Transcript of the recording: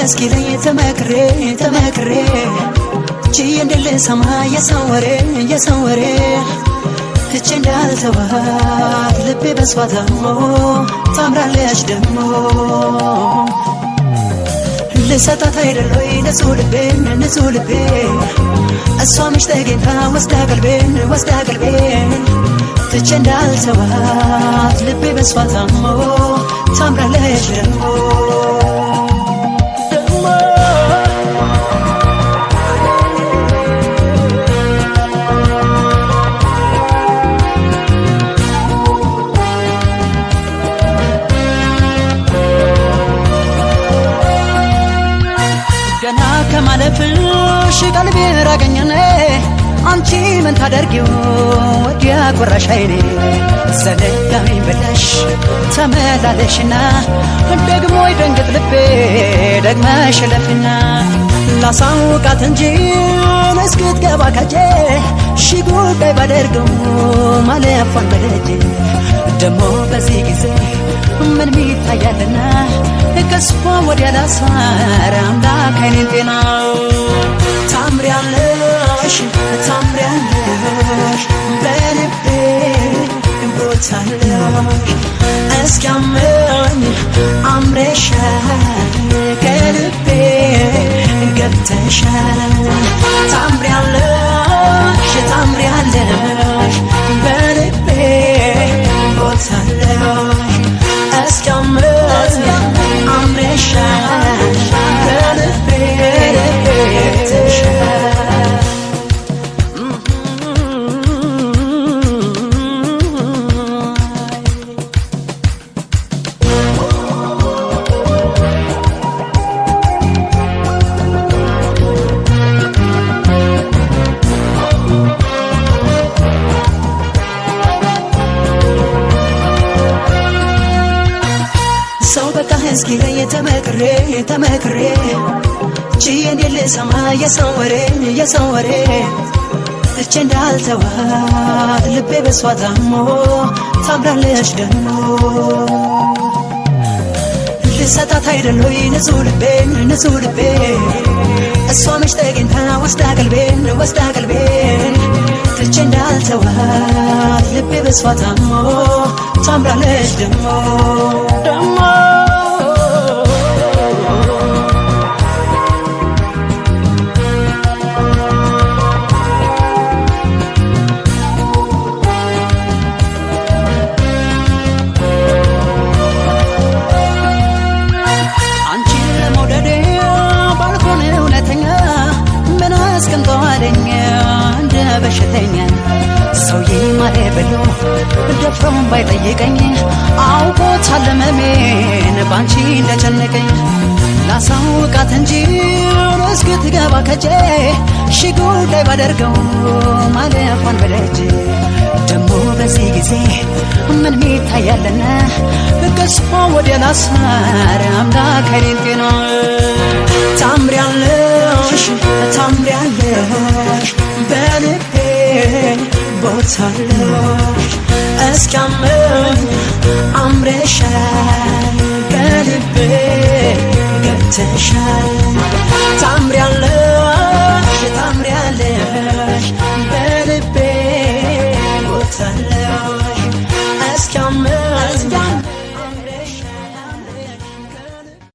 እስኪ ላይ ተመክሬ ችዬ እንደልሰማ የሰው ወሬ ትቼ እንዳልተዋት ልቤ በሷ ታሞ ታምራለች ደሞ ልሰጣት አይደለይ ንጹህ ልቤ እሷ ምሽ ተገኝታ ወስዳ ቀልቤን ትቼ እንዳልተዋት ልቤ በሷ ታሞ ታምራለች ደሞ ገና ከማለፍሽ ቀልቤ ራቀኝኔ አንቺ ምን ታደርጊው ወዲያ ቆራሽ አይኔ ዘለጋኝ ብለሽ ተመላለሽና ደግሞ ይደንግጥ ልቤ ደግመሽ ለፍና ላሳውቃት እንጂ እስክትገባ ከጄ ሺ ጉዳይ ባደርገው ማለፏን በደጄ ደሞ በዚህ ጊዜ ምን ሚታያልና ከስፋ ወዲያ ላሳር አምላክ አይኔን ጤና ታምሪያለሽ በልቤ ቦታለሽ እስኪያመኝ አምረሻል ከልቤ ገብተሻል ታምሪያለሽ በልቤ ቦታለሽ እስኪያመኝ አምረሻል ከልቤ ገብተሻል ሰው በቃ እስኪ ላይ ተመክሬ ችዬ እንደልሰማ የሰው ወሬ ትቼ እንዳልተዋት ልቤ በሷ ታሞ ታምራለች ደሞ ልሰጣት አይደለይ ንጹህ ልቤ እሷ ምሽ ተገኝታ ወስዳ ቀልቤን ትቼ እንዳልተዋት ልቤ በሷ ታሞ ታምራለች ደሞ እንደ በሽተኛ ሰው ይማረ ብሎ ደፍሮም ባይጠይቀኝ አውቆታል ህመሜን ባንቺ እንደጨነቀኝ ላሳውቃት እንጂ እስክትገባ ከጄ ሺ ጉዳይ ባደርገው ማለፏን በደጄ ደሞ በዚህ ጊዜ ምን ሚታያልና ከስፋ ወዲያ ላሳር አምላክ አይኔን ጤና ታምሪያለሽ በልቤ ቦታለሽ እስኪያመኝ አምረሻል ከልቤ ገብተሻል